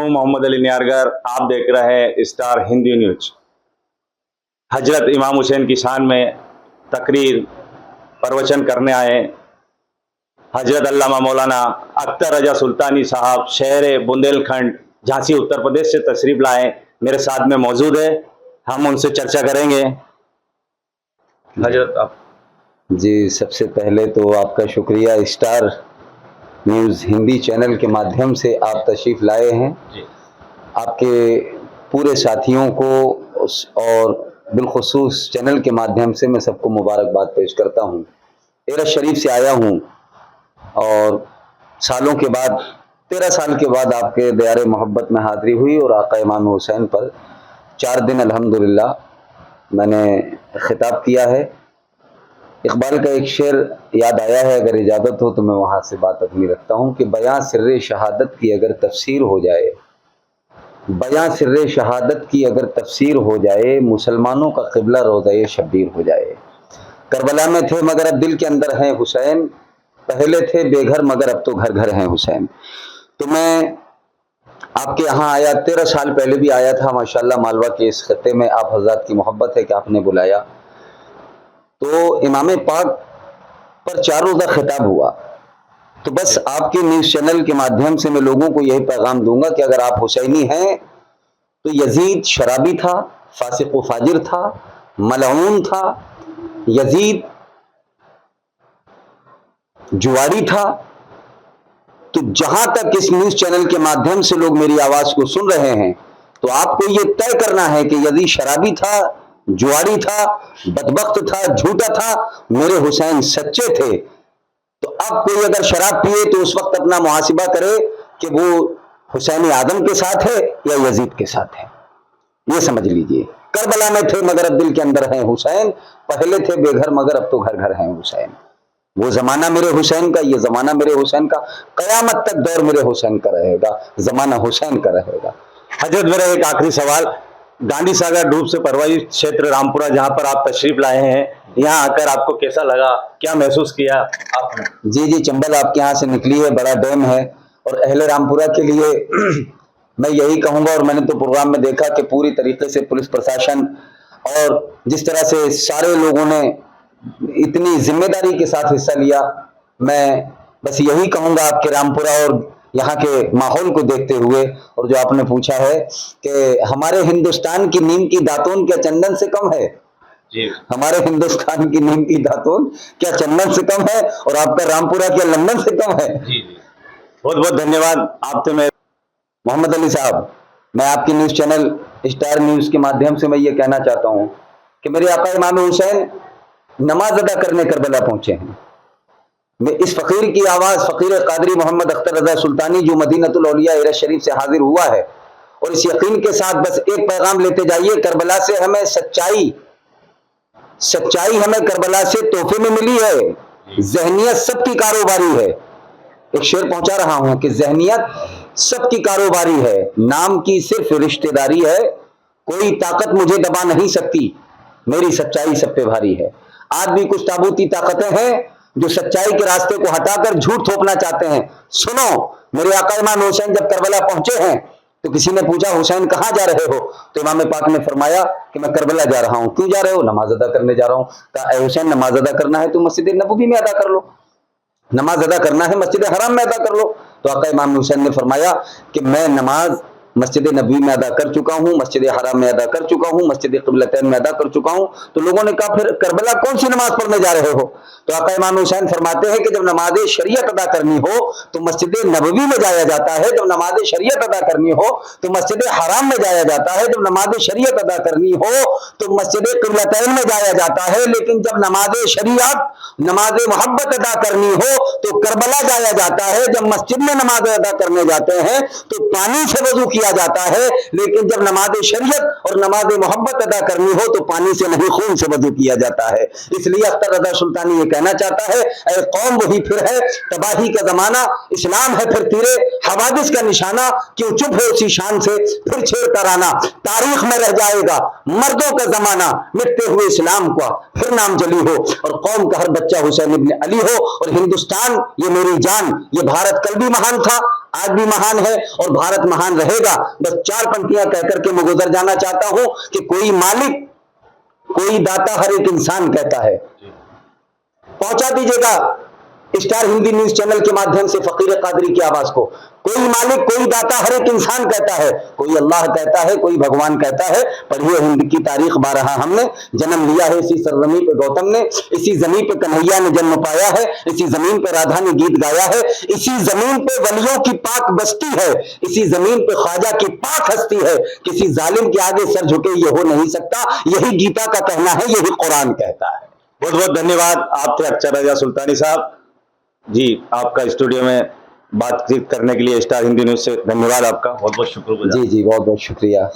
हूं मोहम्मद अली नियारगर। आप देख रहे हैं स्टार हिंदी न्यूज। हजरत इमाम हुसैन की शान में तकरीर प्रवचन करने आए हजरत अल्लामा मौलाना अख्तर रजा सुल्तानी साहब शहर बुंदेलखंड झांसी उत्तर प्रदेश से तशरीफ लाए मेरे साथ में मौजूद है। हम उनसे चर्चा करेंगे। हजरत आप जी, सबसे पहले तो आपका शुक्रिया, स्टार न्यूज़ हिंदी चैनल के माध्यम से आप तशरीफ़ लाए हैं। आपके पूरे साथियों को और बिलखुसूस चैनल के माध्यम से मैं सबको मुबारकबाद पेश करता हूँ। एरस शरीफ से आया हूँ और सालों के बाद 13 साल के बाद आपके दयारे मोहब्बत में हाज़िरी हुई और आका इमाम हुसैन पर 4 दिन अल्हम्दुलिल्लाह मैंने खिताब किया है। इकबाल का एक शेर याद आया है, अगर इजाज़त हो तो मैं वहाँ से बात अपनी रखता हूँ कि बयां सिर्रे शहादत की अगर तफसीर हो जाए, बयां सिर्रे शहादत की अगर तफसीर हो जाए, मुसलमानों का क़िबला रोज़ा शब्बीर हो जाए। करबला में थे मगर अब दिल के अंदर हैं हुसैन, पहले थे बेघर मगर अब तो घर घर हैं हुसैन। तो मैं आपके यहाँ आया, 13 साल पहले भी आया था माशाल्लाह। मालवा के इस खत्ते में आप हज़रात की मोहब्बत है कि आपने बुलाया, तो इमाम पाक पर 4 रोज़ा खिताब हुआ। तो बस आपके न्यूज़ चैनल के माध्यम से मैं लोगों को यही पैगाम दूंगा कि अगर आप हुसैनी हैं तो यजीद शराबी था, फासिक व फाजिर था, मलऊन था, यजीद जुआरी था। तो जहां तक इस न्यूज़ चैनल के माध्यम से लोग मेरी आवाज़ को सुन रहे हैं, तो आपको ये तय करना है कि यजीद शराबी था, जुआरी था, बदबख्त था, झूठा था, मेरे हुसैन सच्चे थे। तो अब कोई अगर शराब पिए तो उस वक्त अपना मुहासिबा करे कि वो हुसैन आदम के साथ है या यजीद के साथ है। ये समझ लीजिए, करबला में थे मगर अब दिल के अंदर हैं हुसैन, पहले थे बेघर मगर अब तो घर घर हैं हुसैन। वो जमाना मेरे हुसैन का, ये जमाना मेरे हुसैन का, कयामत तक दौर मेरे हुसैन का रहेगा, जमाना हुसैन का रहेगा। हजरत, मेरा एक आखिरी सवाल, गांधी सागर डूब से परवाई क्षेत्र रामपुरा जहां पर आप तशरीफ लाए हैं, यहाँ आकर आपको कैसा लगा, क्या महसूस किया आपने? जी, चंबल आपके यहाँ से निकली है, बड़ा डैम है, और अहले रामपुरा के लिए मैं यही कहूँगा, और मैंने तो प्रोग्राम में देखा कि पूरी तरीके से पुलिस प्रशासन और जिस तरह से सारे लोगों ने इतनी जिम्मेदारी के साथ हिस्सा लिया, मैं बस यही कहूँगा आपके रामपुरा और यहाँ के माहौल को देखते हुए। और जो आपने पूछा है कि हमारे हिंदुस्तान की नीम की दातून क्या चंदन से कम है, जी, हमारे हिंदुस्तान की नीम की दातून क्या चंदन से कम है, और आपका रामपुरा क्या लंदन से कम है। जी, बहुत बहुत धन्यवाद। आप तो मैं मोहम्मद अली साहब, मैं आपकी न्यूज़ चैनल स्टार न्यूज़ के माध्यम से मैं ये कहना चाहता हूँ कि मेरे आका इमाम हुसैन नमाज अदा करने करबला पहुंचे हैं। मैं इस फकीर की आवाज़, फकीर कादरी मोहम्मद अख्तर रजा सुल्तानी जो मदीनतुल औलिया एरस शरीफ से हाजिर हुआ है, और इस यकीन के साथ बस एक पैगाम लेते जाइए, करबला से हमें सच्चाई हमें करबला से तोहफे में मिली है। जहनियत सबकी कारोबारी है। एक शेर पहुंचा रहा हूं कि जहनियत सबकी कारोबारी है, नाम की सिर्फ रिश्तेदारी है, कोई ताकत मुझे दबा नहीं सकती, मेरी सच्चाई सब पे भारी है। आज भी कुछ ताबूती ताकतें हैं जो सच्चाई के रास्ते को हटाकर झूठ थोपना चाहते हैं। सुनो, मेरे आका इमाम हुसैन जब करबला पहुंचे हैं तो किसी ने पूछा हुसैन कहाँ जा रहे हो, तो इमाम पाक ने फरमाया कि मैं करबला जा रहा हूं। क्यों जा रहे हो? नमाज अदा करने जा रहा हूं। कहा, ए हुसैन, नमाज अदा करना है तो मस्जिद नबवी में अदा कर लो, नमाज अदा करना है मस्जिद हराम में अदा कर लो। तो आका इमाम हुसैन ने फरमाया कि मैं नमाज मस्जिद नबवी में अदा कर चुका हूँ, मस्जिद हराम में अदा कर चुका हूँ, मस्जिद क़िबलतैन में अदा कर चुका हूँ। तो लोगों ने कहा, फिर करबला कौन सी नमाज पढ़ने जा रहे हो? तो आका इमाम हुसैन फरमाते हैं कि जब नमाज शरीयत अदा करनी हो तो मस्जिद नबवी में जाया जाता है, जब नमाज शरीयत अदा करनी हो तो मस्जिद हराम में जाया जाता है, जब नमाज शरीयत अदा करनी हो तो मस्जिद क़िबलतैन में जाया जाता है, लेकिन जब नमाज शरीयत, नमाज मोहब्बत अदा करनी हो तो करबला जाया जाता है। जब मस्जिद में नमाज अदा करने जाते हैं तो पानी से वजू किया जाता है, लेकिन जब नमाज शरीयत और नमाज मोहब्बत अदा करनी हो तो पानी से नहीं, खून से वजू किया जाता है। इसलिए अख्तर रजा सुल्तानी ये कहना चाहता है, ऐ कौम वही फिर है तबाही का जमाना, इस्लाम है फिर तीरे हवादिस का निशाना, क्यों चुप हो उसी शान से फिर छेड़ तराना, तारीख में रह जाएगा मर्दों का जमाना, मिटते हुए इस्लाम का फिर नाम जली हो, और कौम का हर बच्चा हुसैन इब्न अली हो, और हिंदुस्तान ये मेरी जान, ये भारत कल भी महान था, आज भी महान है, और भारत महान रहेगा होगा। बस 4 पंक्तियां कहकर के मैं गुजर जाना चाहता हूं कि कोई मालिक, कोई दाता, हर एक इंसान कहता है। पहुंचा दीजिएगा स्टार हिंदी न्यूज चैनल के माध्यम से फकीर कादरी की आवाज को। कोई मालिक, कोई दाता, हर एक इंसान कहता है। कोई अल्लाह कहता है, कोई भगवान कहता है। पढ़िए हिंद की तारीख बारहा हमने, जन्म लिया है इसी सरजमी पे गौतम ने, इसी जमीन पे कन्हैया ने जन्म पाया है, इसी जमीन पे राधा ने गीत गाया है, इसी जमीन पे वलियों की पाक बस्ती है, इसी जमीन पे ख्वाजा की पाक हस्ती है। किसी जालिम के आगे सर झुके ये हो नहीं सकता। यही गीता का कहना है, यही कुरान कहता है। बहुत बहुत धन्यवाद। आप थे अख्तर रजा सुल्तानी साहब जी। आपका स्टूडियो में बातचीत करने के लिए स्टार हिंदी न्यूज से धन्यवाद आपका, बहुत बहुत शुक्रिया। जी जी, बहुत बहुत शुक्रिया।